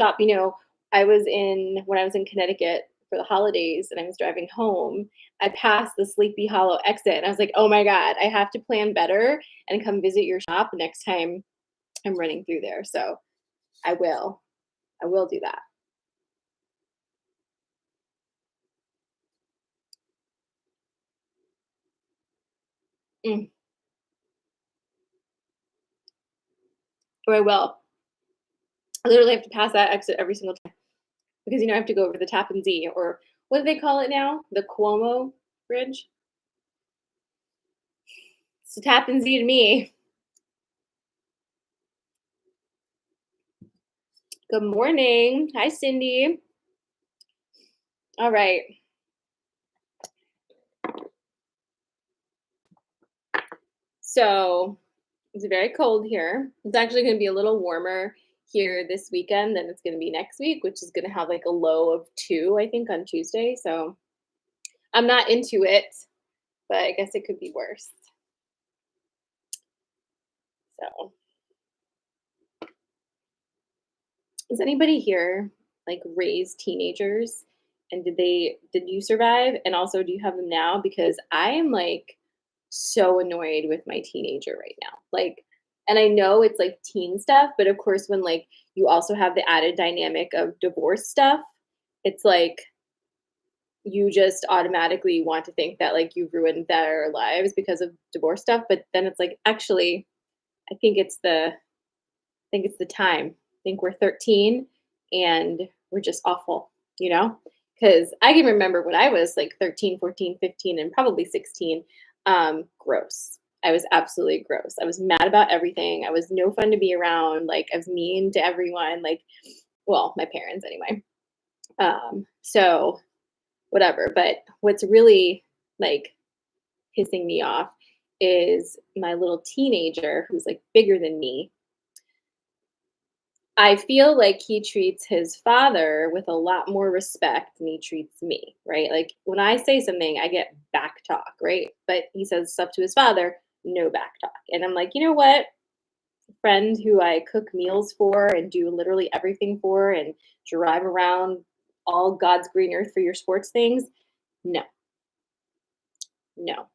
shop. When I was in Connecticut for the holidays and I was driving home, I passed the Sleepy Hollow exit and I was like, oh my God, I have to plan better and come visit your shop next time I'm running through there. So I will. I will do that. Mm, or I will. I literally have to pass that exit every single time because I have to go over the Tappan Zee, or what do they call it now? The Cuomo Bridge. It's the Tappan Zee to me. Good morning. Hi, Cindy. All right. So it's very cold here. It's actually going to be a little warmer here this weekend than it's going to be next week, which is going to have like a low of 2, I think, on Tuesday. So I'm not into it, but I guess it could be worse. So, does anybody here like raise teenagers? And did you survive? And also, do you have them now? Because I am like so annoyed with my teenager right now. Like, and I know it's like teen stuff, but of course, when like you also have the added dynamic of divorce stuff, it's like you just automatically want to think that like you've ruined their lives because of divorce stuff. But then it's like, actually, I think it's the time. I think we're 13 and we're just awful, you know? Because I can remember when I was like 13, 14, 15, and probably 16, gross. I was absolutely gross. I was mad about everything. I was no fun to be around. Like, I was mean to everyone. Like, well, my parents anyway. So whatever. But what's really like pissing me off is my little teenager who's like bigger than me. I feel like he treats his father with a lot more respect than he treats me, right? Like when I say something, I get back talk, right? But he says stuff to his father, no back talk. And I'm like, you know what? Friend who I cook meals for and do literally everything for and drive around all God's green earth for your sports things. No, no.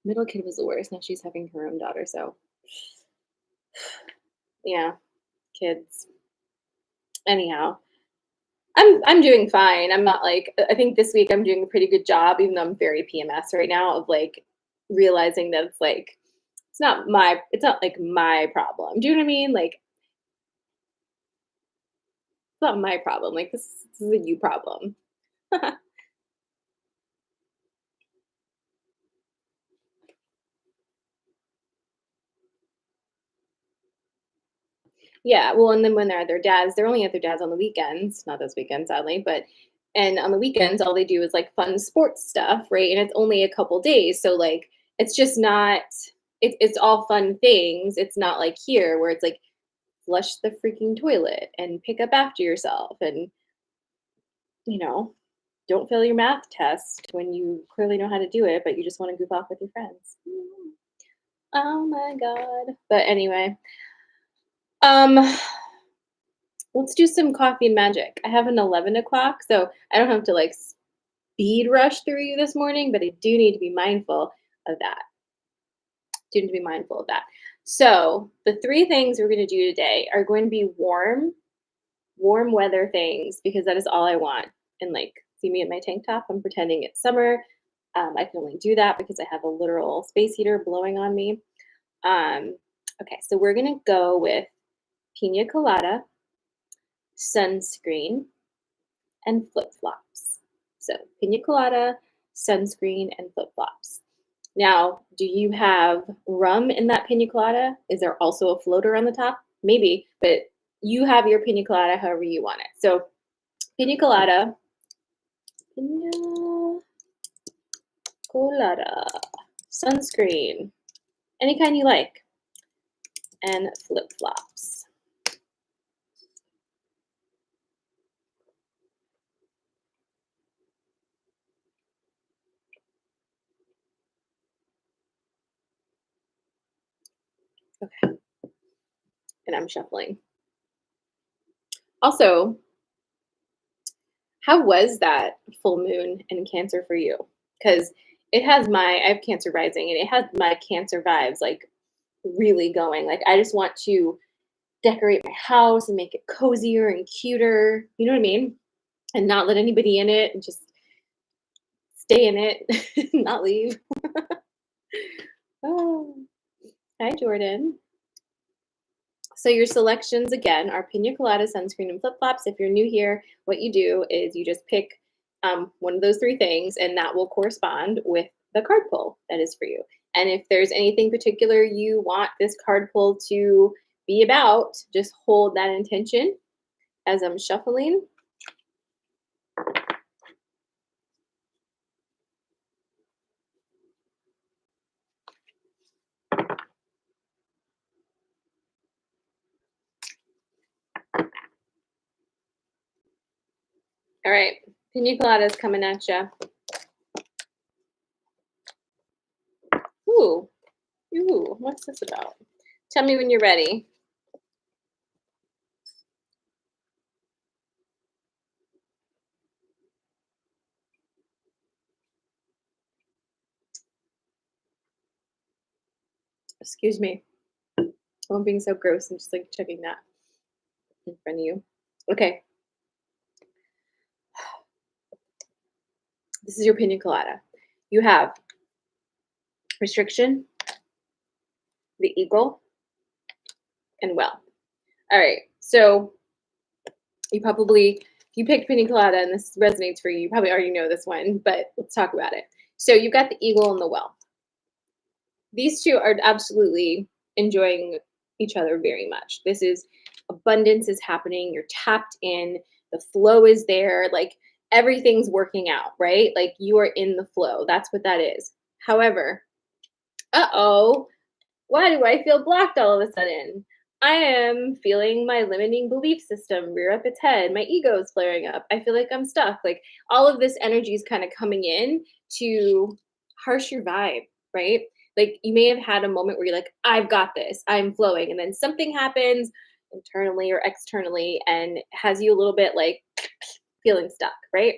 Middle kid was the worst. Now she's having her own daughter. So yeah, kids. Anyhow, I'm doing fine. I'm not like I think this week I'm doing a pretty good job, even though I'm very PMS right now, of like realizing that it's like it's not like my problem. Do you know what I mean? Like it's not my problem. Like this is a you problem. Yeah, well, and then when they're at their dad's, they're only at their dad's on the weekends, not this weekend, sadly, but and on the weekends, all they do is like fun sports stuff, right? And it's only a couple days, so like it's just not. It's all fun things. It's not like here where it's like flush the freaking toilet and pick up after yourself, and you know, don't fail your math test when you clearly know how to do it, but you just want to goof off with your friends. Oh my god! But anyway, um, let's do some coffee and magic. I have an 11 o'clock, so I don't have to like speed rush through you this morning, but I do need to be mindful of that. Do need to be mindful of that. So the three things we're going to do today are going to be warm weather things because that is all I want. And like, see me in my tank top. I'm pretending it's summer. I can only do that because I have a literal space heater blowing on me. Um, okay, so we're going to go with pina colada, sunscreen, and flip flops. So, pina colada, sunscreen, and flip flops. Now, do you have rum in that pina colada? Is there also a floater on the top? Maybe, but you have your pina colada however you want it. So, pina colada, pina colada, sunscreen, any kind you like, and flip flops. Okay, and I'm shuffling. Also, how was that full moon in Cancer for you? Because I have Cancer rising and it has my Cancer vibes like really going. Like, I just want to decorate my house and make it cozier and cuter. You know what I mean? And not let anybody in it and just stay in it, not leave. Oh, hi, Jordan. So your selections again are pina colada, sunscreen, and flip flops. If you're new here, what you do is you just pick one of those three things, and that will correspond with the card pull that is for you. And if there's anything particular you want this card pull to be about, just hold that intention as I'm shuffling. All right, pina coladas coming at you. Ooh, ooh, what's this about? Tell me when you're ready. Excuse me. Oh, I'm being so gross. I'm just like checking that in front of you. Okay, this is your pina colada. You have restriction, the eagle, and well. All right, so if you picked pina colada and this resonates for you, you probably already know this one, but let's talk about it. So you've got the eagle and the well. These two are absolutely enjoying each other very much. This is abundance is happening. You're tapped in. The flow is there. Like everything's working out, right? Like you are in the flow. That's what that is. However, uh-oh, why do I feel blocked all of a sudden? I am feeling my limiting belief system rear up its head. My ego is flaring up. I feel like I'm stuck. Like all of this energy is kind of coming in to harsh your vibe, right? Like you may have had a moment where you're like, I've got this, I'm flowing. And then something happens internally or externally and has you a little bit like feeling stuck, right?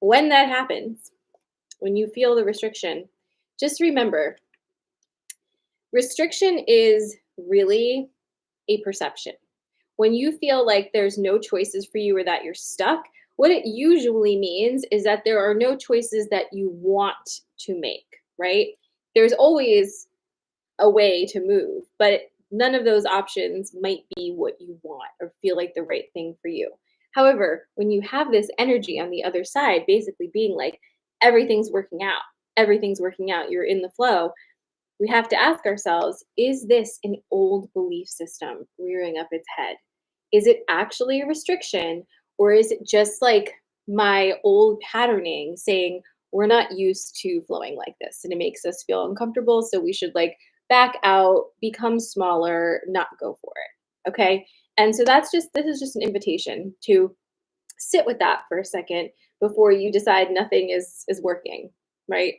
When that happens, when you feel the restriction, just remember restriction is really a perception. When you feel like there's no choices for you or that you're stuck, what it usually means is that there are no choices that you want to make, right? There's always a way to move, but none of those options might be what you want or feel like the right thing for you. However, when you have this energy on the other side, basically being like, everything's working out, you're in the flow, we have to ask ourselves, is this an old belief system rearing up its head? Is it actually a restriction, or is it just like my old patterning saying we're not used to flowing like this and it makes us feel uncomfortable, so we should like back out, become smaller, not go for it? Okay. And so this is just an invitation to sit with that for a second before you decide nothing is working, right?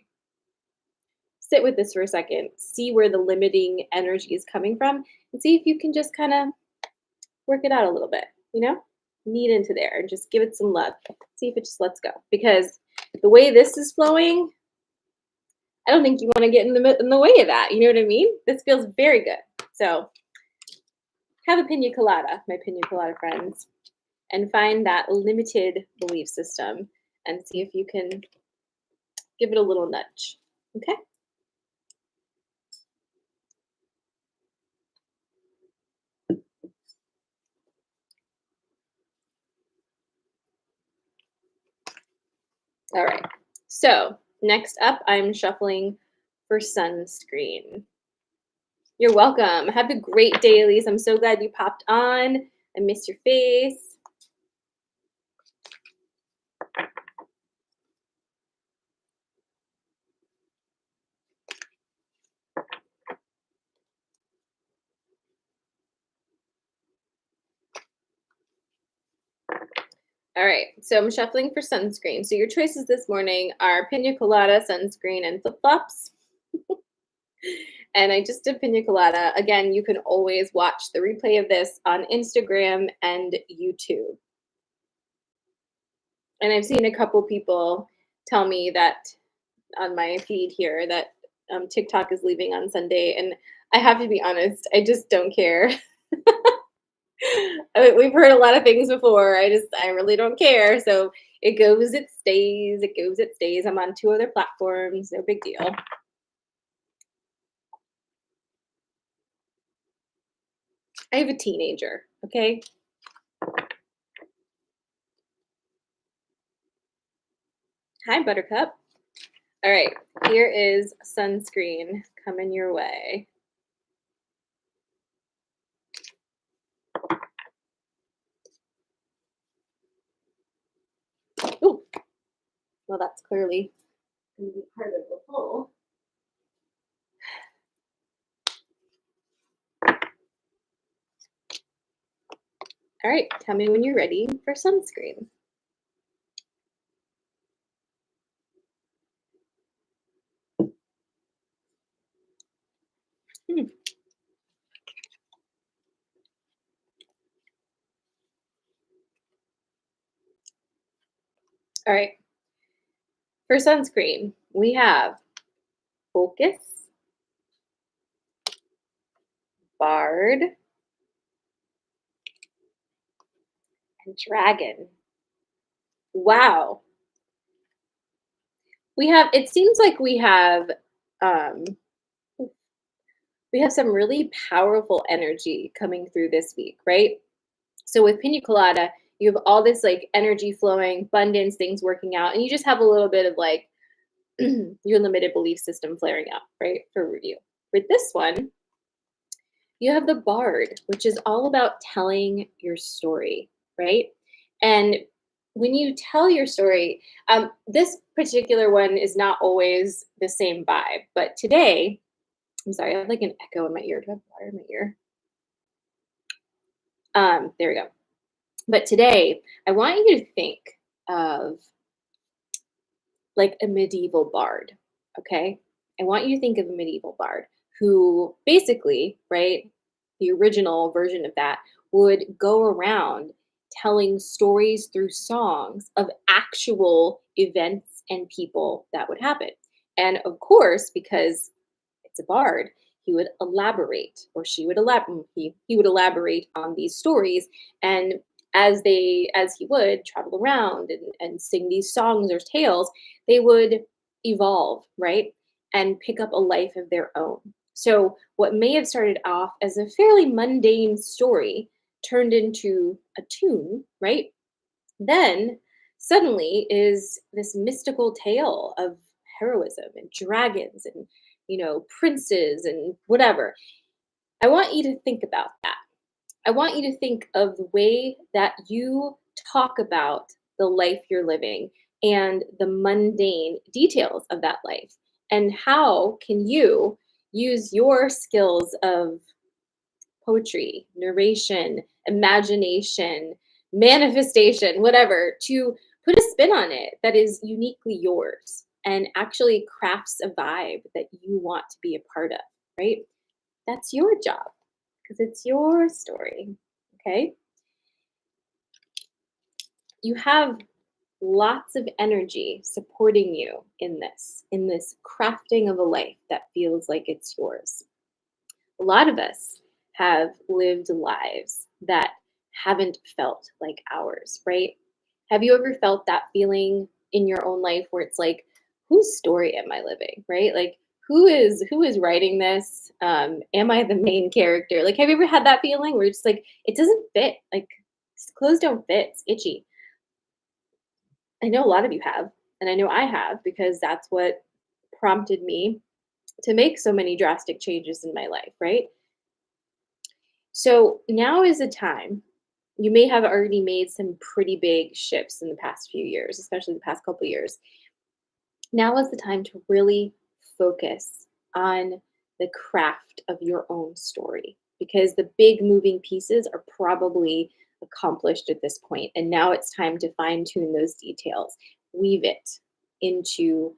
Sit with this for a second, see where the limiting energy is coming from, and see if you can just kind of work it out a little bit, you know? Knead into there and just give it some love. See if it just lets go. Because the way this is flowing, I don't think you want to get in the way of that. You know what I mean? This feels very good. So have a pina colada, my pina colada friends, and find that limited belief system and see if you can give it a little nudge. Okay? All right. So next up, I'm shuffling for sunscreen. You're welcome. Have a great day, Elise. I'm so glad you popped on. I miss your face. All right, so I'm shuffling for sunscreen. So your choices this morning are pina colada, sunscreen, and flip flops. and I just did pina colada. Again, you can always watch the replay of this on Instagram and YouTube. And I've seen a couple people tell me that on my feed here that TikTok is leaving on Sunday, and I have to be honest, I just don't care. We've heard a lot of things before. I really don't care. So it goes, it stays. It goes, it stays. I'm on two other platforms. No big deal. I have a teenager. Okay. Hi, Buttercup. All right. Here is sunscreen coming your way. Ooh. Well, that's clearly going to be part of the whole. All right. Tell me when you're ready for sunscreen. Hmm. All right. For sunscreen, we have Focus, Bard, and Dragon. Wow. It seems like um, we have some really powerful energy coming through this week, right? So with Pina Colada, you have all this like energy flowing, abundance, things working out, and you just have a little bit of like your limited belief system flaring up, right? For review. For this one, you have the Bard, which is all about telling your story, right? And when you tell your story, this particular one is not always the same vibe, but today, I'm sorry, I have like an echo in my ear. Do I have water in my ear? There we go. But today, I want you to think of like a medieval bard, okay? I want you to think of a medieval bard who basically, right, the original version of that would go around telling stories through songs of actual events and people that would happen. And of course, because it's a bard, he would elaborate, or she would elaborate, he would elaborate on these stories. And as he would travel around and sing these songs or tales, they would evolve, right? And pick up a life of their own. So what may have started off as a fairly mundane story turned into a tune, right? Then suddenly is this mystical tale of heroism and dragons and princes and whatever. I want you to think about that. I want you to think of the way that you talk about the life you're living and the mundane details of that life, and how can you use your skills of poetry, narration, imagination, manifestation, whatever, to put a spin on it that is uniquely yours and actually crafts a vibe that you want to be a part of, right? That's your job because it's your story, okay? You have lots of energy supporting you in this crafting of a life that feels like it's yours. A lot of us have lived lives that haven't felt like ours, right? Have you ever felt that feeling in your own life where it's like, whose story am I living, right? Like, who is writing this? Am I the main character? Like, have you ever had that feeling where it's just like it doesn't fit? Like, these clothes don't fit. It's itchy. I know a lot of you have, and I know I have because that's what prompted me to make so many drastic changes in my life, right? So now is a time. You may have already made some pretty big shifts in the past few years, especially the past couple years. Now is the time to really focus on the craft of your own story because the big moving pieces are probably accomplished at this point. And now it's time to fine tune those details, weave it into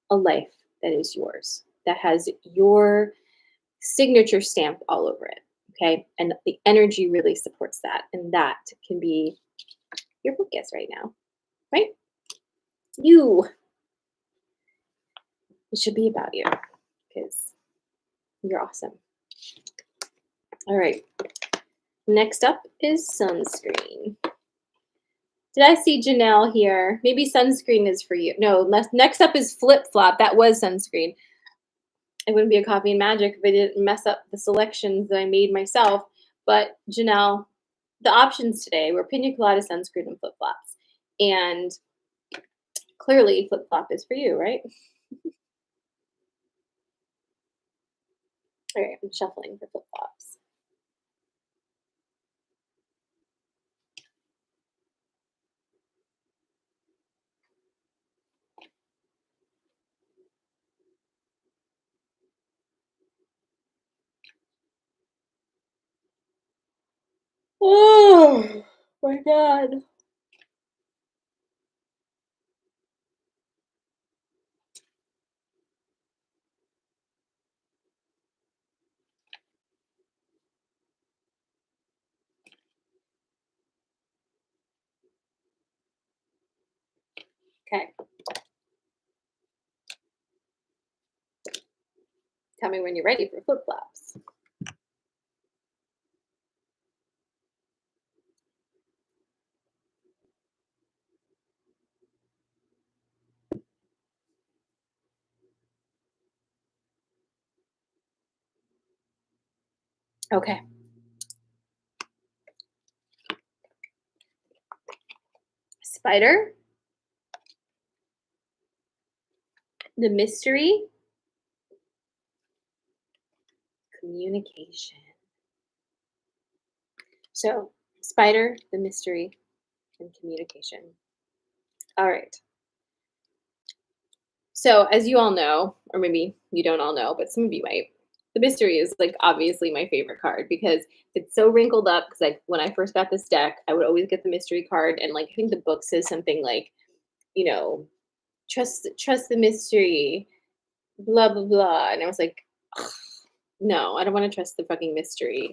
a life that is yours, that has your signature stamp all over it. Okay. And the energy really supports that. And that can be your focus right now, right? You. It should be about you because you're awesome. All right. Next up is sunscreen. Did I see Janelle here? Maybe sunscreen is for you. No, next up is flip flop. That was sunscreen. It wouldn't be a coffee and magic if I didn't mess up the selections that I made myself. But Janelle, the options today were pina colada, sunscreen, and flip flops. And clearly, flip flop is for you, right? All right, I'm shuffling for flip flops. Oh my God. Okay. Tell me when you're ready for flip flops. Okay. Spider, the mystery, communication. So, spider, the mystery, and communication. All right. So, as you all know, or maybe you don't all know, but some of you might, the mystery is like obviously my favorite card because it's so wrinkled up. Because like when I first got this deck, I would always get the mystery card, and like I think the book says something like, you know, trust the mystery, blah blah blah, and I was like, "Ugh, no, I don't want to trust the fucking mystery.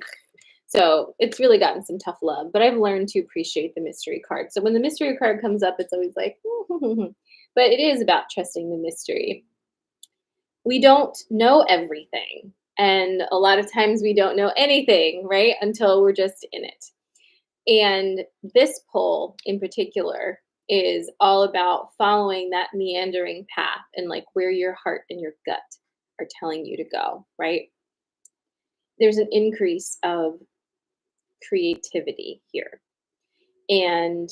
So it's really gotten some tough love, but I've learned to appreciate the mystery card. So when the mystery card comes up, it's always like, but it is about trusting the mystery. We don't know everything. And a lot of times we don't know anything, right? Until we're just in it. And this poll in particular is all about following that meandering path and like where your heart and your gut are telling you to go, right? There's an increase of creativity here. And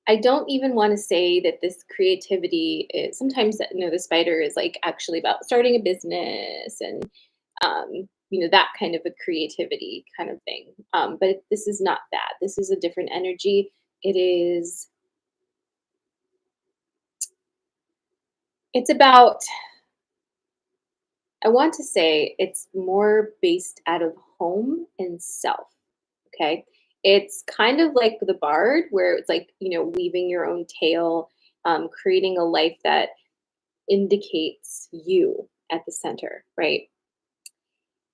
I don't even want to say that this creativity is sometimes, the spider is like actually about starting a business and, that kind of a creativity kind of thing. But this is not that. This is a different energy. It is, it's about, I want to say it's more based out of home and self. Okay. It's kind of like the bard, where it's like, weaving your own tale, creating a life that indicates you at the center, right?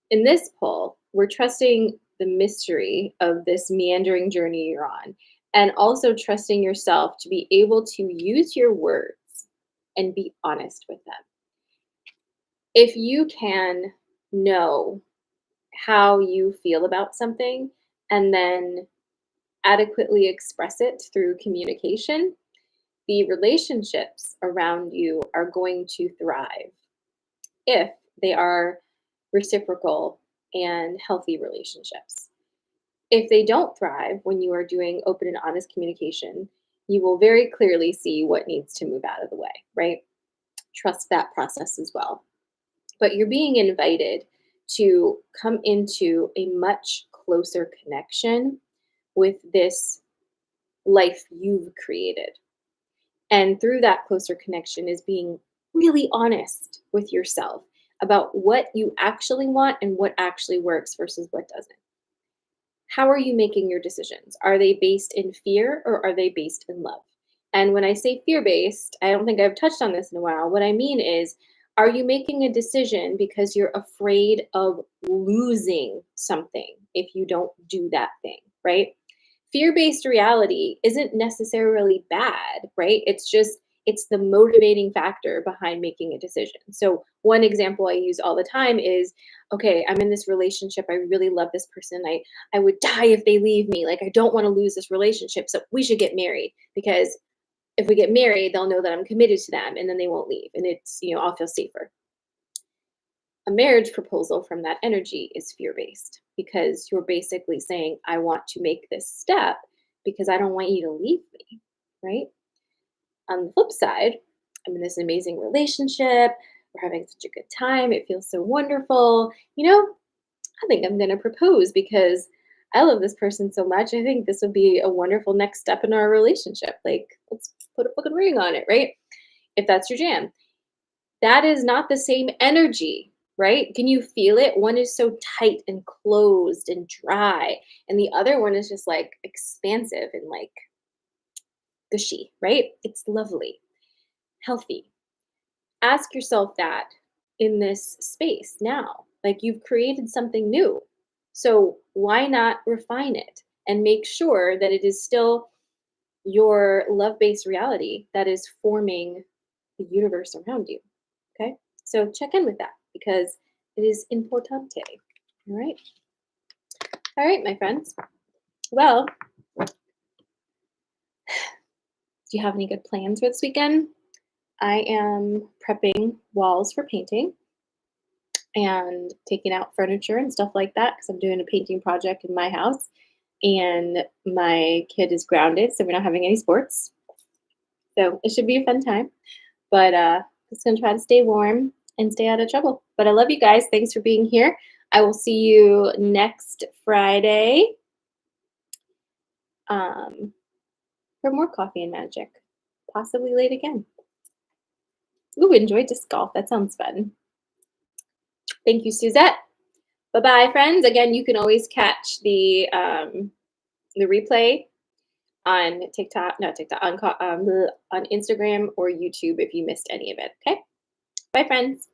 In this pull, we're trusting the mystery of this meandering journey you're on, and also trusting yourself to be able to use your words and be honest with them. If you can know how you feel about something and then adequately express it through communication, the relationships around you are going to thrive if they are reciprocal and healthy relationships. If they don't thrive when you are doing open and honest communication, you will very clearly see what needs to move out of the way, right? Trust that process as well. But you're being invited to come into a much closer connection with this life you've created. And through that closer connection is being really honest with yourself about what you actually want and what actually works versus what doesn't. How are you making your decisions? Are they based in fear or are they based in love? And when I say fear based, I don't think I've touched on this in a while. What I mean is, Are you making a decision because you're afraid of losing something if you don't do that thing, right? Fear-based reality isn't necessarily bad, right? It's the motivating factor behind making a decision. So one example I use all the time is, okay, I'm in this relationship. I really love this person. I would die if they leave me. Like I don't want to lose this relationship. So we should get married because if we get married, they'll know that I'm committed to them and then they won't leave. And I'll feel safer. A marriage proposal from that energy is fear based because you're basically saying, I want to make this step because I don't want you to leave me, right? On the flip side, I'm in this amazing relationship. We're having such a good time. It feels so wonderful. I think I'm going to propose because I love this person so much. I think this would be a wonderful next step in our relationship. Like, let's put a fucking ring on it, right? If that's your jam. That is not the same energy, right? Can you feel it? One is so tight and closed and dry, and the other one is just like expansive and like gushy, right? It's lovely, healthy. Ask yourself that in this space now. Like you've created something new. So why not refine it and make sure that it is still your love based reality that is forming the universe around you? Okay. So check in with that because it is importante. All right. All right, my friends. Well, do you have any good plans for this weekend? I am prepping walls for painting and taking out furniture and stuff like that because I'm doing a painting project in my house. And my kid is grounded, so we're not having any sports. So it should be a fun time. But just gonna try to stay warm and stay out of trouble. But I love you guys. Thanks for being here. I will see you next Friday um, for more coffee and magic, possibly late again. Ooh, enjoy disc golf. That sounds fun. Thank you, Suzette. Bye bye, friends. Again, you can always catch the replay on TikTok, not TikTok, on Instagram or YouTube if you missed any of it. Okay. Bye, friends.